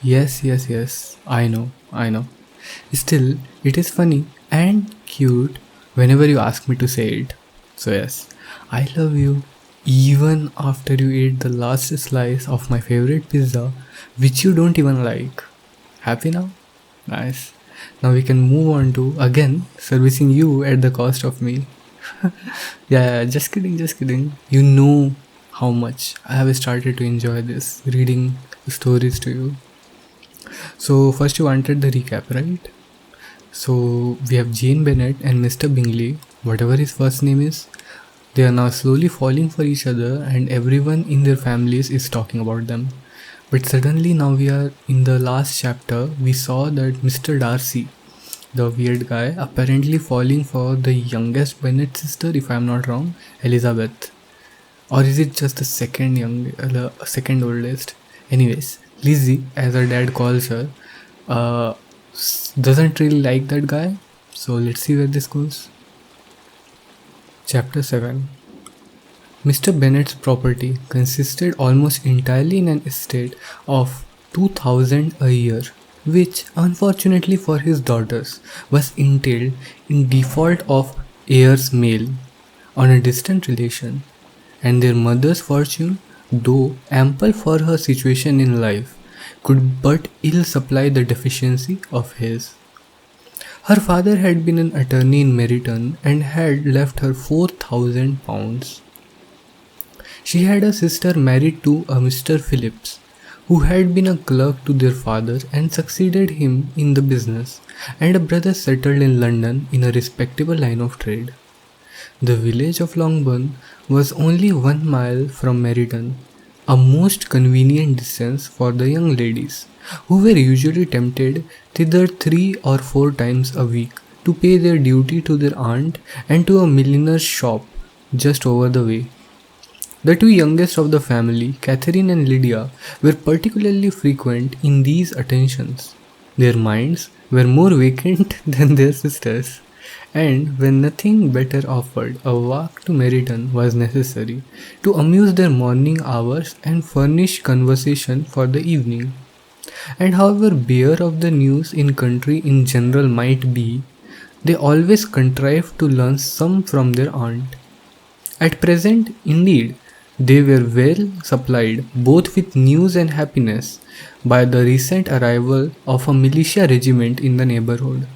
Yes. I know. Still, it is funny and cute whenever you ask me to say it. So, yes, I love you even after you ate the last slice of my favorite pizza, which you don't even like. Happy now? Nice. Now we can move on to again servicing you at the cost of me. Yeah, just kidding. You know how much I have started to enjoy this reading stories to you. So, first you wanted the recap, right? So we have Jane Bennett and Mr. Bingley, whatever his first name is. They are now slowly falling for each other, and everyone in their families is talking about them. But suddenly, now we are in the last chapter. We saw that Mr. Darcy, the weird guy, apparently falling for the youngest Bennet sister, if I'm not wrong, Elizabeth. Or is it just the second oldest? Anyways, Lizzie, as her dad calls her, uh, doesn't really like that guy. So let's see where this goes. Chapter 7. Mr. Bennet's property consisted almost entirely in an estate of 2000 a year, which unfortunately for his daughters was entailed in default of heirs male on a distant relation, and their mother's fortune, though ample for her situation in life, could but ill supply the deficiency of his. Her father had been an attorney in Meryton and had left her £4,000. She had a sister married to a Mr. Phillips, who had been a clerk to their father and succeeded him in the business, and a brother settled in London in a respectable line of trade. The village of Longbourn was only 1 mile from Meryton, a most convenient distance for the young ladies, who were usually tempted thither 3 or 4 times a week to pay their duty to their aunt and to a milliner's shop just over the way. The two youngest of the family, Catherine and Lydia, were particularly frequent in these attentions. Their minds were more vacant than their sisters', and when nothing better offered, a walk to Meryton was necessary to amuse their morning hours and furnish conversation for the evening. And however bare of the news in country in general might be, they always contrived to learn some from their aunt. At present, indeed, they were well supplied both with news and happiness by the recent arrival of a militia regiment in the neighborhood.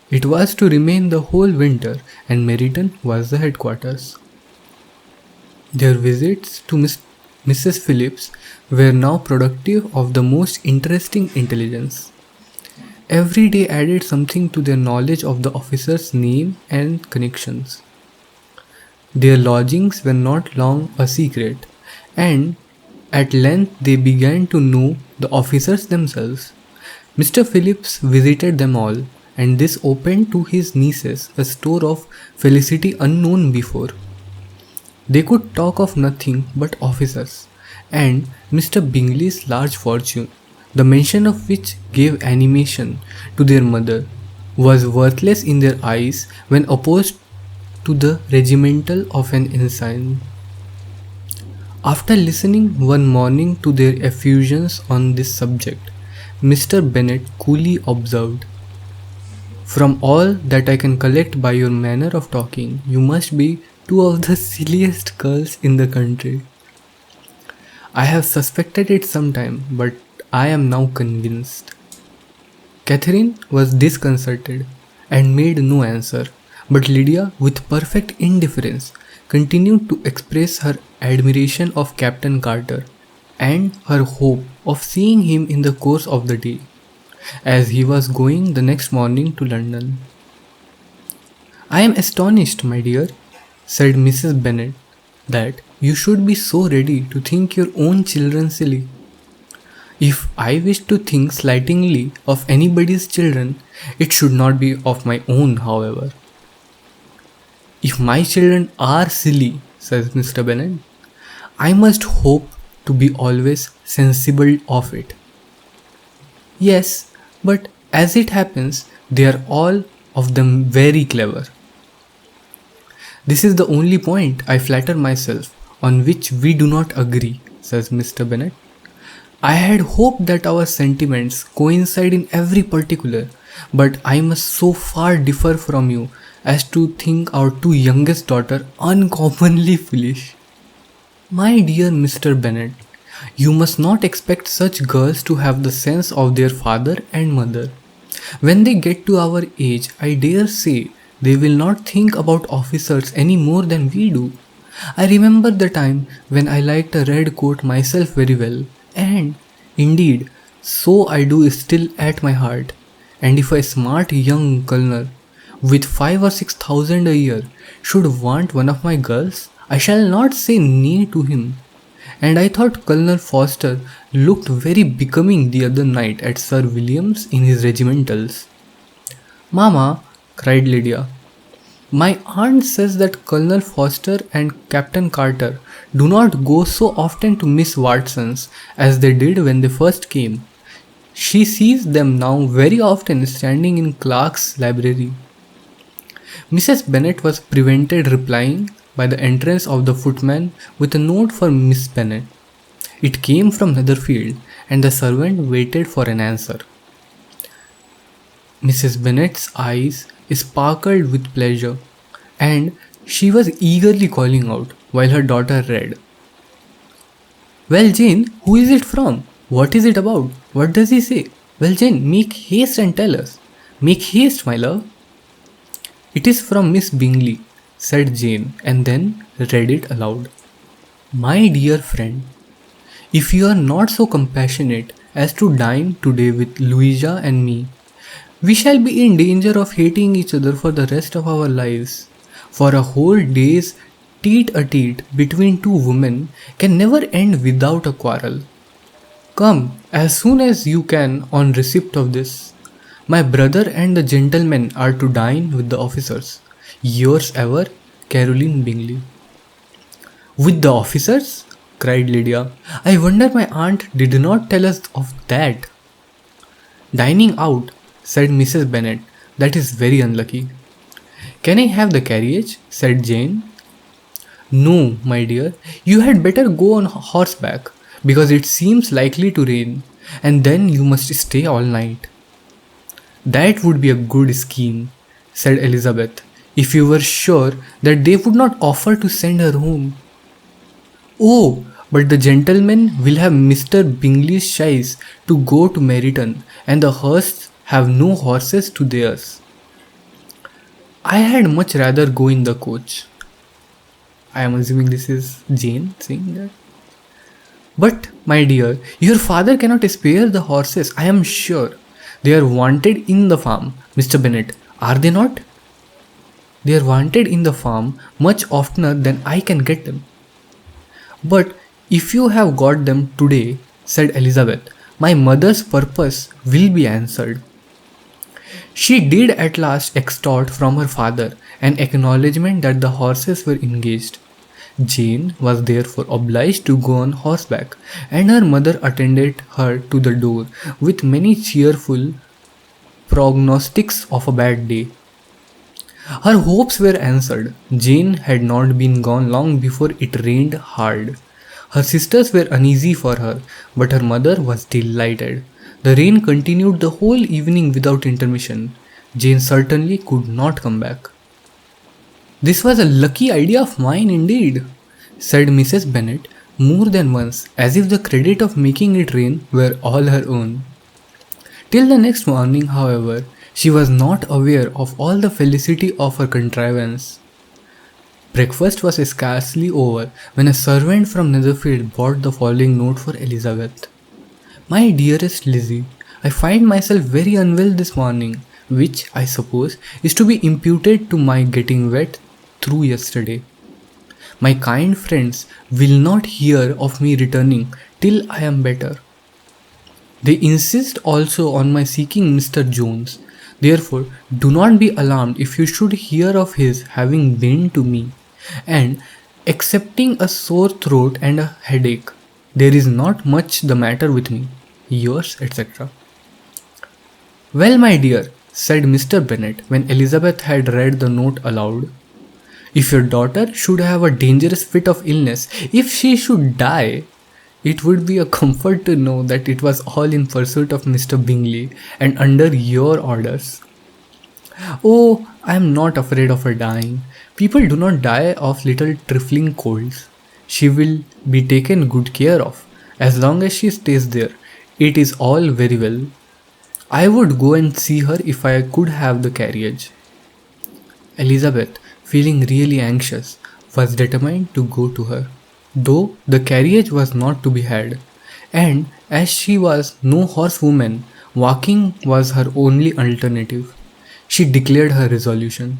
It was to remain the whole winter, and Meryton was the headquarters. Their visits to Mrs. Phillips were now productive of the most interesting intelligence. Every day added something to their knowledge of the officer's name and connections. Their lodgings were not long a secret, and at length they began to know the officers themselves. Mr. Phillips visited them all, and this opened to his nieces a store of felicity unknown before. They could talk of nothing but officers, and Mr. Bingley's large fortune, the mention of which gave animation to their mother, was worthless in their eyes when opposed to the regimental of an ensign. After listening one morning to their effusions on this subject, Mr. Bennet coolly observed, "From all that I can collect by your manner of talking, you must be two of the silliest girls in the country. I have suspected it sometime, but I am now convinced." Catherine was disconcerted and made no answer, but Lydia, with perfect indifference, continued to express her admiration of Captain Carter and her hope of seeing him in the course of the day, as he was going the next morning to London. "I am astonished, my dear," said Mrs. Bennet, "that you should be so ready to think your own children silly. If I wish to think slightingly of anybody's children, it should not be of my own, however." "If my children are silly," says Mr. Bennet, "I must hope to be always sensible of it." "Yes, but as it happens, they are all of them very clever." "This is the only point, I flatter myself, on which we do not agree," says Mr. Bennet. I had hoped that our sentiments coincide in every particular, but I must so far differ from you as to think our two youngest daughter uncommonly foolish. My dear Mr. Bennet, you must not expect such girls to have the sense of their father and mother. When they get to our age, I dare say they will not think about officers any more than we do. I remember the time when I liked a red coat myself very well, and indeed, so I do still at my heart. And if a smart young colonel with 5 or 6 thousand a year should want one of my girls, I shall not say nay to him. And I thought Colonel Foster looked very becoming the other night at Sir William's in his regimentals. Mamma, cried Lydia, my aunt says that Colonel Foster and Captain Carter do not go so often to Miss Watson's as they did when they first came. She sees them now very often standing in Clark's library. Mrs. Bennet was prevented replying by the entrance of the footman with a note for Miss Bennet. It came from Netherfield, and the servant waited for an answer. Mrs. Bennet's eyes sparkled with pleasure, and she was eagerly calling out while her daughter read. Well, Jane, who is it from? What is it about? What does he say? Well, Jane, make haste and tell us. Make haste, my love. It is from Miss Bingley, said Jane, and then read it aloud. My dear friend, if you are not so compassionate as to dine today with Louisa and me, we shall be in danger of hating each other for the rest of our lives. For a whole day's tete-a-tete between two women can never end without a quarrel. Come as soon as you can on receipt of this. My brother and the gentlemen are to dine with the officers. Yours ever, Caroline Bingley. With the officers? Cried Lydia. I wonder my aunt did not tell us of that. Dining out, said Mrs. Bennet. That is very unlucky. Can I have the carriage? Said Jane. No, my dear, you had better go on horseback, because it seems likely to rain, and then you must stay all night. That would be a good scheme, said Elizabeth, if you were sure that they would not offer to send her home. Oh, but the gentlemen will have Mr. Bingley's chaise to go to Meryton, and the Hursts have no horses to theirs. I had much rather go in the coach. I am assuming this is Jane saying that. But, my dear, your father cannot spare the horses, I am sure. They are wanted in the farm, Mr. Bennet, are they not? They are wanted in the farm much oftener than I can get them. But if you have got them today, said Elizabeth, my mother's purpose will be answered. She did at last extort from her father an acknowledgement that the horses were engaged. Jane was therefore obliged to go on horseback, and her mother attended her to the door with many cheerful prognostics of a bad day. Her hopes were answered. Jane had not been gone long before it rained hard. Her sisters were uneasy for her, but her mother was delighted. The rain continued the whole evening without intermission. Jane certainly could not come back. This was a lucky idea of mine indeed, said Mrs. Bennet more than once, as if the credit of making it rain were all her own. Till the next morning, however, she was not aware of all the felicity of her contrivance. Breakfast was scarcely over when a servant from Netherfield brought the following note for Elizabeth. My dearest Lizzie, I find myself very unwell this morning, which, I suppose, is to be imputed to my getting wet through yesterday. My kind friends will not hear of me returning till I am better. They insist also on my seeking Mr. Jones. Therefore, do not be alarmed if you should hear of his having been to me, and excepting a sore throat and a headache, there is not much the matter with me. Yours, etc. Well, my dear, said Mr. Bennet when Elizabeth had read the note aloud, if your daughter should have a dangerous fit of illness, if she should die, It would be a comfort to know that it was all in pursuit of Mr. Bingley and under your orders. Oh, I am not afraid of her dying. People do not die of little trifling colds. She will be taken good care of. As long as she stays there, it is all very well. I would go and see her if I could have the carriage. Elizabeth, feeling really anxious, was determined to go to her, though the carriage was not to be had, and as she was no horsewoman, walking was her only alternative. She declared her resolution.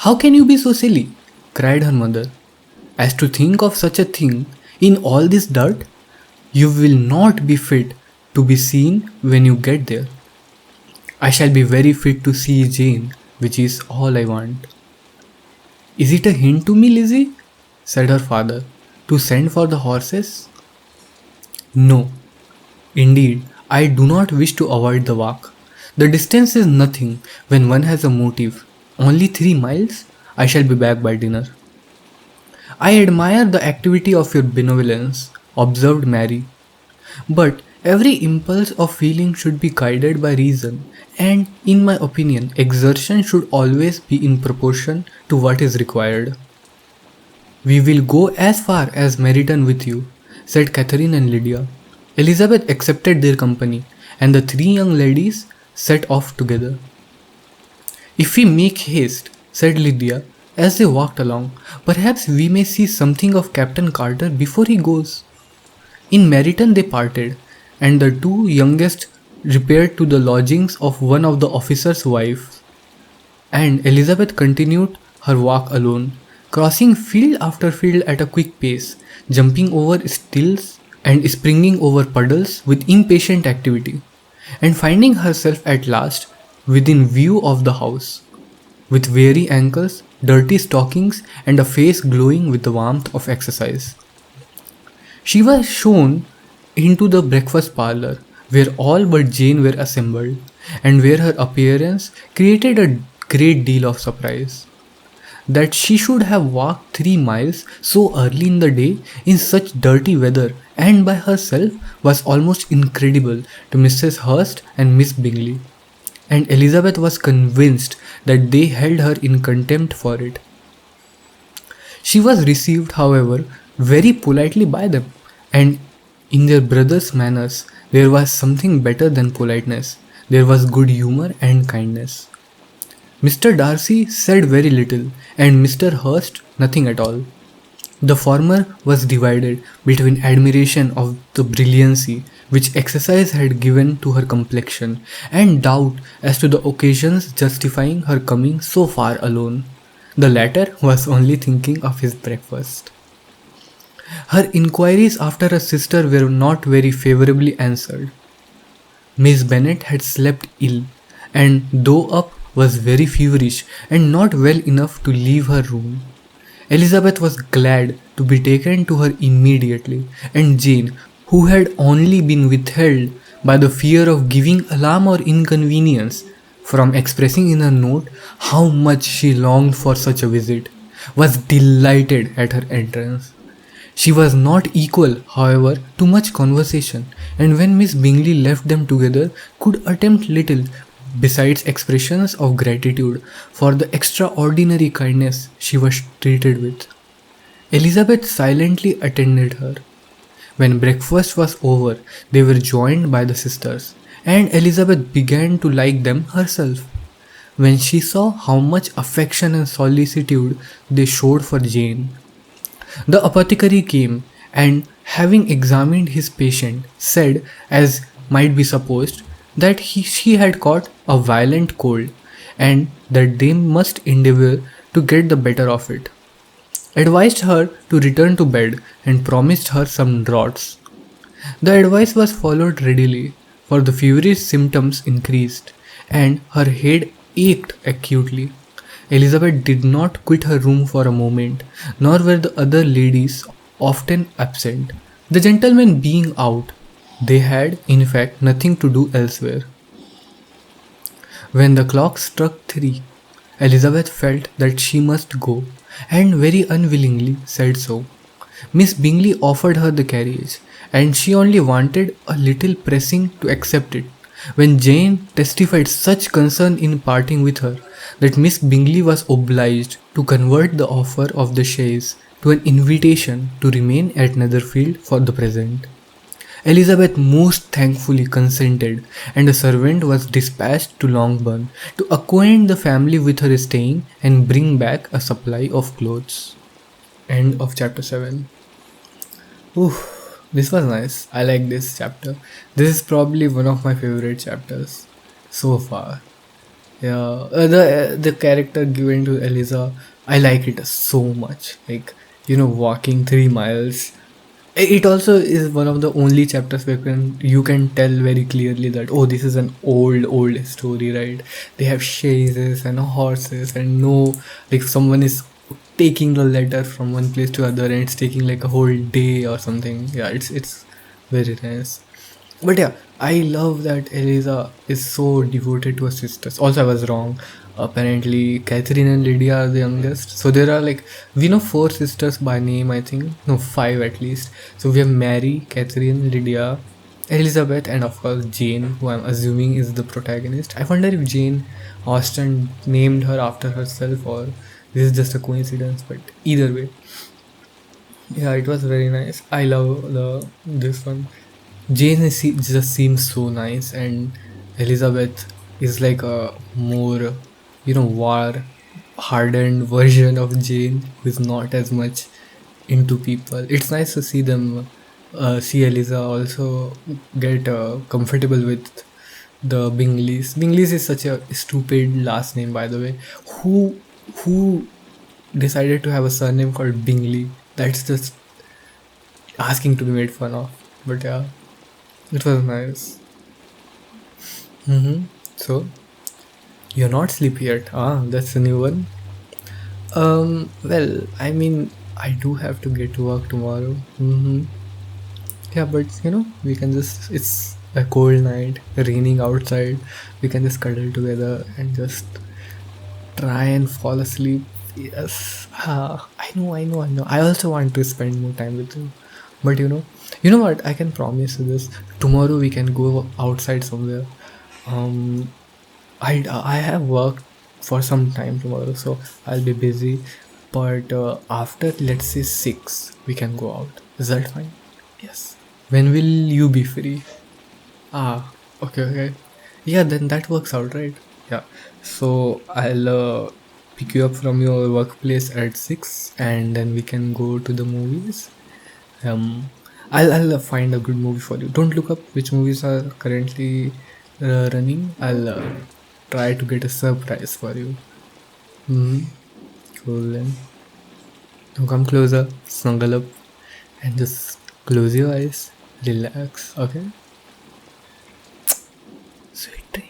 How can you be so silly? Cried her mother. As to think of such a thing in all this dirt? You will not be fit to be seen when you get there. I shall be very fit to see Jane, which is all I want. Is it a hint to me, Lizzie? Said her father, to send for the horses? No. Indeed, I do not wish to avoid the walk. The distance is nothing when one has a motive. Only 3 miles? I shall be back by dinner. I admire the activity of your benevolence, observed Mary. But every impulse of feeling should be guided by reason, and in my opinion, exertion should always be in proportion to what is required. We will go as far as Meryton with you, said Catherine and Lydia. Elizabeth accepted their company, and the 3 young ladies set off together. If we make haste, said Lydia, as they walked along, perhaps we may see something of Captain Carter before he goes. In Meryton they parted, and the 2 youngest repaired to the lodgings of one of the officers' wives, and Elizabeth continued her walk alone, crossing field after field at a quick pace, jumping over stills and springing over puddles with impatient activity, and finding herself at last within view of the house, with weary ankles, dirty stockings, and a face glowing with the warmth of exercise. She was shown into the breakfast parlour, where all but Jane were assembled, and where her appearance created a great deal of surprise. That she should have walked 3 miles so early in the day in such dirty weather and by herself was almost incredible to Mrs. Hurst and Miss Bingley, and Elizabeth was convinced that they held her in contempt for it. She was received, however, very politely by them, and in their brother's manners there was something better than politeness. There was good humour and kindness. Mr. Darcy said very little, and Mr. Hurst nothing at all. The former was divided between admiration of the brilliancy which exercise had given to her complexion, and doubt as to the occasions justifying her coming so far alone. The latter was only thinking of his breakfast. Her inquiries after her sister were not very favourably answered. Miss Bennet had slept ill, and though up was very feverish and not well enough to leave her room. Elizabeth was glad to be taken to her immediately, and Jane, who had only been withheld by the fear of giving alarm or inconvenience from expressing in her note how much she longed for such a visit, was delighted at her entrance. She was not equal, however, to much conversation, and when Miss Bingley left them together, could attempt little besides expressions of gratitude for the extraordinary kindness she was treated with. Elizabeth silently attended her. When breakfast was over, they were joined by the sisters, and Elizabeth began to like them herself. When she saw how much affection and solicitude they showed for Jane, the apothecary came, and having examined his patient, said, as might be supposed, that she had caught a violent cold, and that they must endeavour to get the better of it, advised her to return to bed, and promised her some draughts. The advice was followed readily, for the feverish symptoms increased, and her head ached acutely. Elizabeth did not quit her room for a moment, nor were the other ladies often absent. The gentlemen being out, they had, in fact, nothing to do elsewhere. When the clock struck 3, Elizabeth felt that she must go, and very unwillingly said so. Miss Bingley offered her the carriage, and she only wanted a little pressing to accept it. When Jane testified such concern in parting with her, that Miss Bingley was obliged to convert the offer of the chaise to an invitation to remain at Netherfield for the present. Elizabeth most thankfully consented, and a servant was dispatched to Longbourn to acquaint the family with her staying and bring back a supply of clothes. End of chapter 7. Oof, this was nice. I like this chapter. This is probably one of my favorite chapters so far. Yeah, the character given to Eliza, I like it so much. Like, walking 3 miles. It also is one of the only chapters where you can tell very clearly that, oh, this is an old story, right? They have chaises and horses, and no, like someone is taking the letter from one place to other, and it's taking like a whole day or something. Yeah, it's very nice. But yeah, I love that Eliza is so devoted to her sisters. Also, I was wrong. Apparently, Catherine and Lydia are the youngest. So there are like, we know 4 sisters by name, I think. No, 5 at least. So we have Mary, Catherine, Lydia, Elizabeth, and of course Jane, who I'm assuming is the protagonist. I wonder if Jane Austen named her after herself, or this is just a coincidence. But either way, yeah, it was very nice. I love the this one. Jane just seems so nice, and Elizabeth is like a more, war hardened version of Jane, who is not as much into people. It's nice to see them, see Eliza also get comfortable with the Bingleys. Bingleys is such a stupid last name, by the way. Who decided to have a surname called Bingley? That's just asking to be made fun of. But yeah, it was nice. So, you're not sleepy yet? Ah, that's a new one. Well, I mean, I do have to get to work tomorrow. Yeah, but we can just, it's a cold night, raining outside. We can just cuddle together and just try and fall asleep. Yes. I know. I also want to spend more time with you. But what? I can promise you this. Tomorrow we can go outside somewhere. Um, I have work for some time tomorrow, so I'll be busy. But after, let's say 6, we can go out. Is that fine? Yes. When will you be free? Ah, okay. Yeah, then that works out, right? Yeah. So I'll pick you up from your workplace at 6, and then we can go to the movies. Um, I'll find a good movie for you. Don't look up which movies are currently running. I'll try to get a surprise for you. Cool then. Now come closer, snuggle up, and just close your eyes. Relax, okay? Sweet dreams.